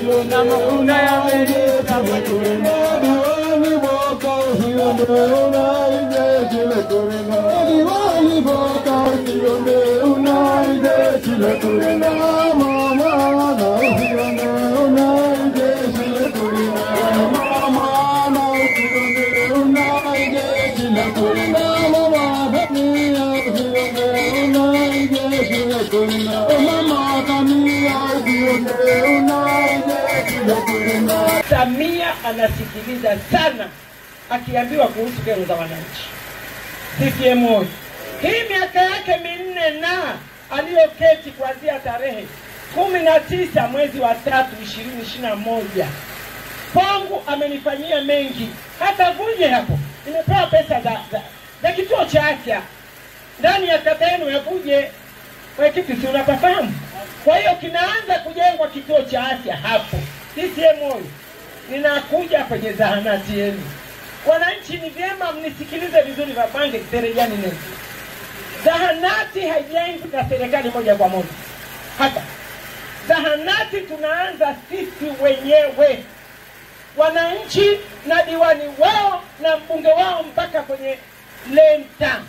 na mafuta yameisha kurena diwani boka hiyo unaije kile kurena diwani boka hiyo unaije kile kurena mama na hiyo unaije kile kurena mama na hiyo unaije kile kurena mama bania hiyo unaije kile kurena mama kania Samia anasikiliza sana akiambiwa kuhusu kero za wananchi. CCM oyee! Hii miaka yake 4 na aliyoketi kuanzia tarehe 19 mwezi wa 3 2021 kwangu amenifanyia mengi. Hata Vuje hapo nimepewa pesa za kituo cha afya ndani ya kata yenu ya Vuje. Kwa kitu si unapafahamu? Kwa hiyo kinaanza kujengwa kituo cha afya hapo. CCM oyee! Ninakuja kwenye zahanati yenu. Wananchi ni vyema mnisikilize vizuri Vabange Terejani nene. Zahanati haijengwi na serikali moja kwa moja. Hata zahanati tunaanza sisi wenyewe. Wananchi na diwani wao na mbunge wao mpaka kwenye lenta.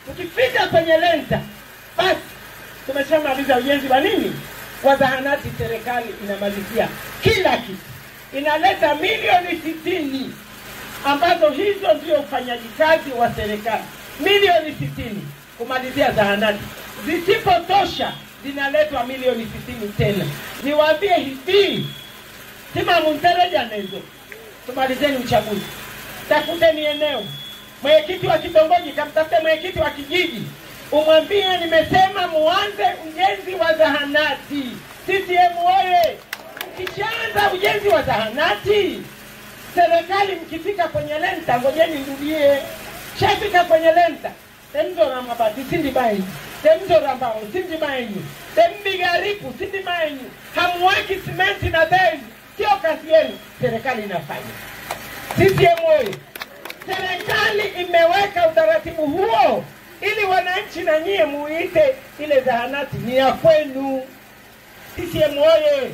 Tukifika kwenye lenta, basi tumeshamaliza ujenzi wa nini? Wa zahanati. Serikali inamalizia kila kitu. Inaleta milioni 60 ambazo hizo ndio ufanyaji kazi wa serikali. Milioni 60 kumalizia zahanati. Zisipotosha zinaletwa milioni 60 tena. Niwaambie hivi, Tima Muntereja nezo, tumalizeni uchaguzi. Takuteni eneo. Mwenyekiti wa kitongoji kamtafute mwenyekiti wa kijiji. Umwambie nimesema muanze ujenzi wa zahanati. CCM oyee! Kishaanza ujenzi wa zahanati, serikali mkifika kwenye lenta, ngojeni nirudie. Shafika kwenye lenta, temzo na mabati sindi baini, temzo na mbao sindi baini, tembigariku sindi baini, hamweki simenti na bezi, sio kazi yenu. Serikali inafanya. CCM oyee! Serikali imeweka utaratibu huo ili wananchi na nyie muite ile zahanati ni ya kwenu. CCM oyee!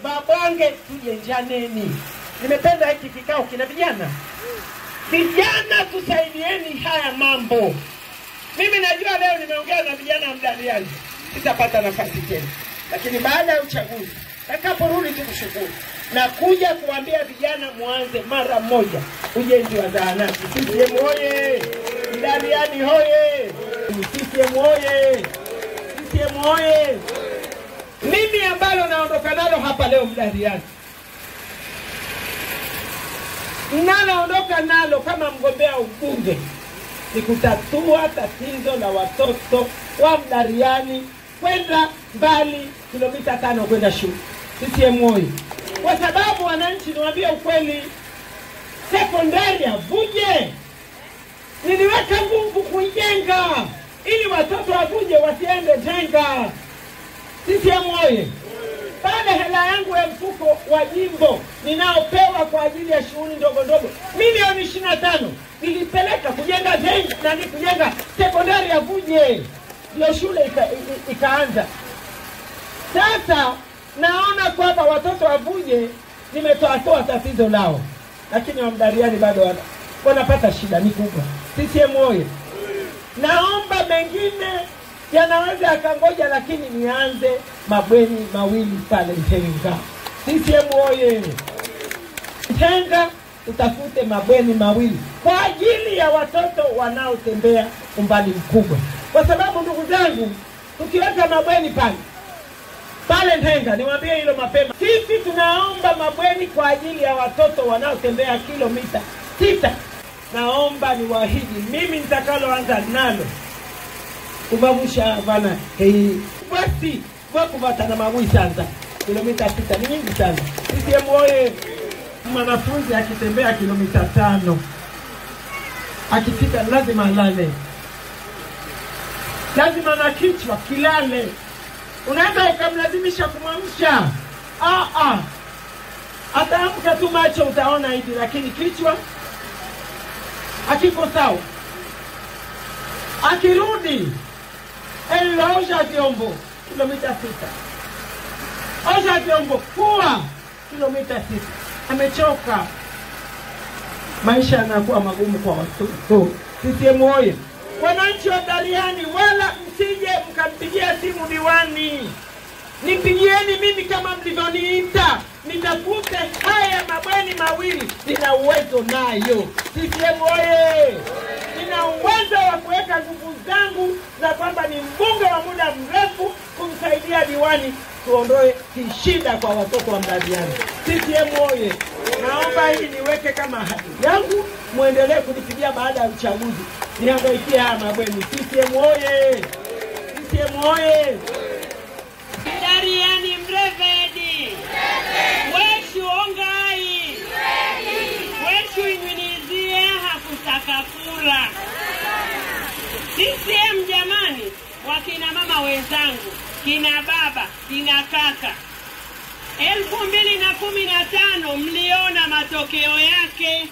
Vabange tujenjaneni. Nimependa hiki kikao kina vijana. Vijana tusaidieni haya mambo. Mimi najua leo nimeongea na vijana wa Mdaliani, sitapata nafasi tena. Lakini baada ya uchaguzi, takaporudi tukushukuru. Na kuja kuambia vijana muanze mara moja ujenzi wa zahanati. CCM oyee! Mdaliani hoye! CCM oyee! CCM oyee! Mimi ambalo naondoka nalo hapa leo Mdaliani, ninaondoka nalo kama mgombea ubunge ni kutatua tatizo la watoto wa Mdaliani kwenda mbali kilomita 5 kwenda shule. CCM oyee! Kwa sababu wananchi, niwaambie ukweli, sekondari ya Vuje niliweka nguvu kuijenga ili watoto wa Vuje wasiende Jenga. CCM oyee! Baada hela yangu ya mfuko wa jimbo ninaopewa kwa ajili ya shughuli ndogo ndogo milioni 25 nilipeleka kujenga Jenga na kujenga sekondari ya Vuje. Ndio shule ikaanza. Sasa naona kwamba watoto wa Vuje nimetoa tatizo lao, lakini wa Mdaliani bado wanapata shida ni kubwa. CCM oyee! Naomba mengine yanaweza akangoja, lakini nianze mabweni mawili pale Ntenga. CCM oyee! Ntenga utafute mabweni mawili kwa ajili ya watoto wanaotembea umbali mkubwa. Kwa sababu ndugu zangu, tukiweka mabweni pale Ntenga, niwaambie hilo mapema, sisi tunaomba mabweni kwa ajili ya watoto wanaotembea kilomita 6. Naomba niwaahidi mimi nitakaloanza nalo kubabusha bana hii basi kwa kupata na mabui sasa kilomita 6 ni nyingi sana. CCM oyee! Mwanafunzi akitembea kilomita 5 akifika lazima alale, lazima na kichwa kilale. Unaweza ukamlazimisha kumamsha, ataamka tu macho utaona hivi, lakini kichwa akiko sawa. Akirudi osha vyombo kilomita 6, osha vyombo, kuwa kilomita 6. Amechoka. Maisha yanakuwa magumu kwa watu. CCM oye! Wananchi wa Bariadi, wala msije mkampigia simu diwani. Nipigieni mimi kama mlivyoniita. Nitafute haya mabweni mawili. Nina uwezo nayo. CCM oye! Nina uwezo wa kuweka nguvu zangu za kwamba ni mbunge wa muda mrefu kumsaidia diwani tuondoe shida kwa watoto wa Bariadi. CCM oye! Naomba hili niweke kama ahadi yangu, muendelee kunipigia baada ya uchaguzi. Nihangaikie haya mabweni. CCM oye! CCM oye! Bariadi mrevedi. Weshu ongai. Weshu inyunizie hakutaka kura. CCM jamani, wakina mama wenzangu, kina baba, kina kaka. 2015 mliona matokeo yake.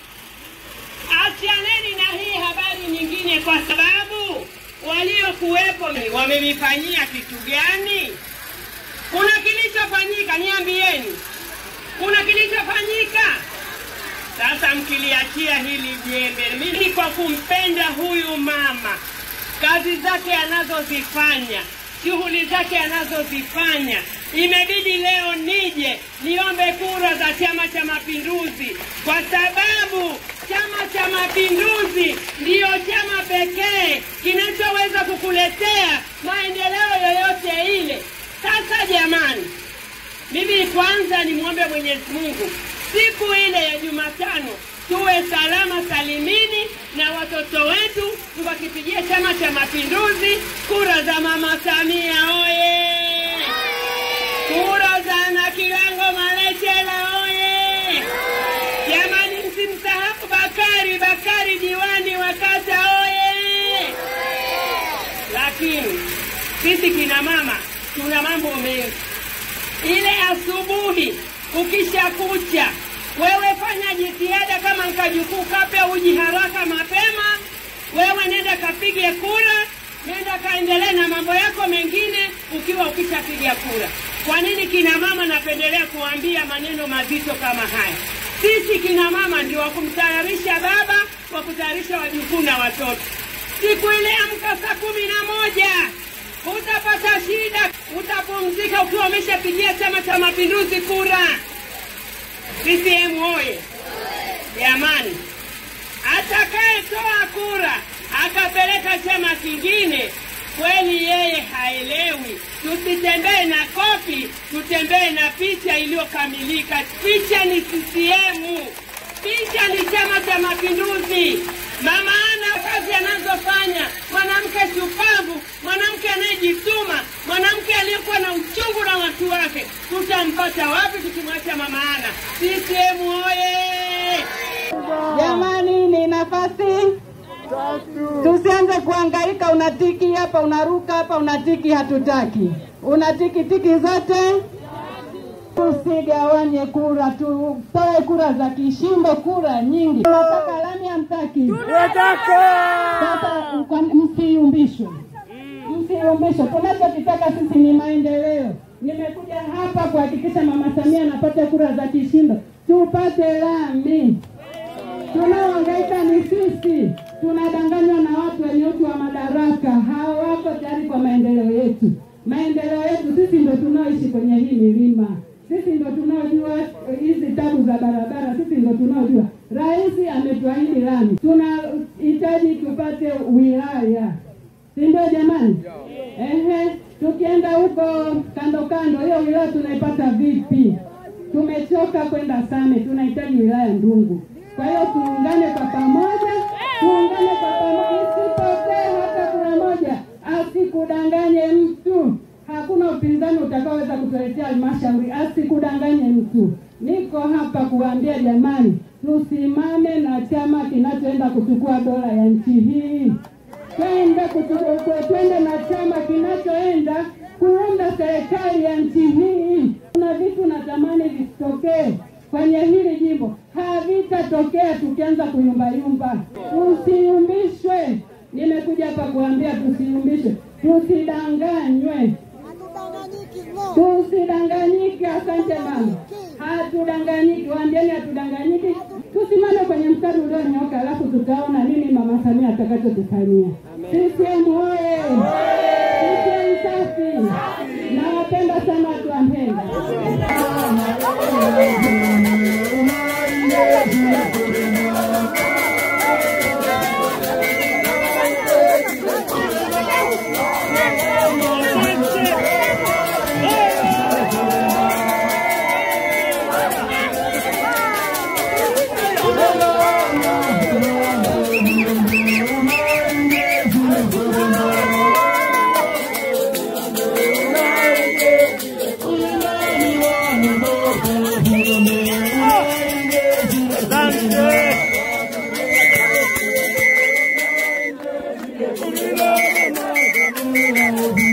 Achaneni na hii habari nyingine kwa sababu waliokuwepo wamenifanyia kitu gani? Kuna kilichofanyika, niambieni. Kuna kilichofanyika? Sasa mkiliachia hili jembe, mimi kwa kumpenda huyu mama, kazi zake anazozifanya, shughuli zake anazozifanya, imebidi leo nije niombe kura za Chama cha Mapinduzi, kwa sababu Chama cha Mapinduzi ndiyo chama pekee kinachoweza kukuletea maendeleo yoyote ile. Sasa jamani, mimi kwanza nimwombe Mwenyezi Mungu siku ile ya Jumatano tuwe salama salimini na watoto wetu, tukakipigia Chama cha Mapinduzi kura za Mama Samia oye! Kura za na Kilango Malechela oye! Jamani, msimsahau Bakari diwani wa kata oye! Lakini sisi kina mama tuna mambo mengi. Ile asubuhi ukisha kucha, wewe fanya jitihada kama mkajukuu, kape uji haraka mapema. Wewe nenda kapige kura, nenda kaendelee na mambo yako mengine ukiwa ukishapiga kura. Kwa nini kina mama napendelea kuambia maneno mazito kama haya? Sisi kina mama ndio wakumtayarisha baba, wakutayarisha wajukuu na watoto. Siku ile amka saa 11. Utapata shida, utapumzika ukiwa umeshapigia Chama cha Mapinduzi kura. CCM oye! Jamani, atakaye toa kura akapeleka chama kingine, kweli yeye haelewi. Tusitembee na kopi, tutembee na picha iliyokamilika. Picha ni CCM. Picha ni Chama cha Mapinduzi. Mama ana kazi anazofanya, mwanamke shupavu, mwanamke anayejituma, mwanamke aliyekuwa na uchungu na watu wake. Tutampata wapi tukimwacha Mama Ana? CCM oye! Jamani, ni nafasi. Tusianze kuhangaika, unatiki hapa, unaruka hapa, unatiki hatutaki. Unatiki tiki zote. Tusigawanye kura, tutoe kura za kishindo, kura nyingi. Tunataka lani amtaki? Tunataka! Sasa msiumbishwe. Msiumbishwe. Tunachotaka sisi ni maendeleo. Nimekuja hapa kuhakikisha Mama Samia anapata kura za kishindo. Tupate lami. Tunaohangaika ni sisi. Tunadanganywa na watu wenye utu wa madaraka. Hawako tayari kwa maendeleo yetu. Maendeleo yetu sisi ndio tunaoishi kwenye hii milima. Sisi ndio tunaojua hizi tabu za barabara. Sisi ndio tunaojua. Rais ametuahidi lami. Tunahitaji tupate wilaya. Si ndio jamani? Tukienda huko kando kando, hiyo wilaya tunaipata vipi? Tumechoka kwenda Same, tunahitaji wilaya Ndungu. Kwa hiyo tuungane kwa pamoja, isipotee hata kura moja, asikudanganye mtu. Hakuna upinzani utakaoweza kutuletea halmashauri, asikudanganye mtu. Niko hapa kuambia jamani, tusimame na chama kinachoenda kuchukua dola ya nchi hii. Twende na chama kinachoenda kuunda serikali ya nchi hii. Kuna vitu natamani visitokee kwenye hili jimbo, havitatokea tukianza kuyumbayumba. Tusiumbishwe. Nimekuja hapa kuambia tusiumbishwe, tusidanganywe. Tusidanganyike. Asante mama. Hatudanganyiki, waambieni hatudanganyiki. Tusimame kwenye mstari ulionyooka alafu tutaona nini Mama Samia atakachotufanyia. CCM oye! CCM safi! Nawapenda sana watu wa Mpenda. Thank you.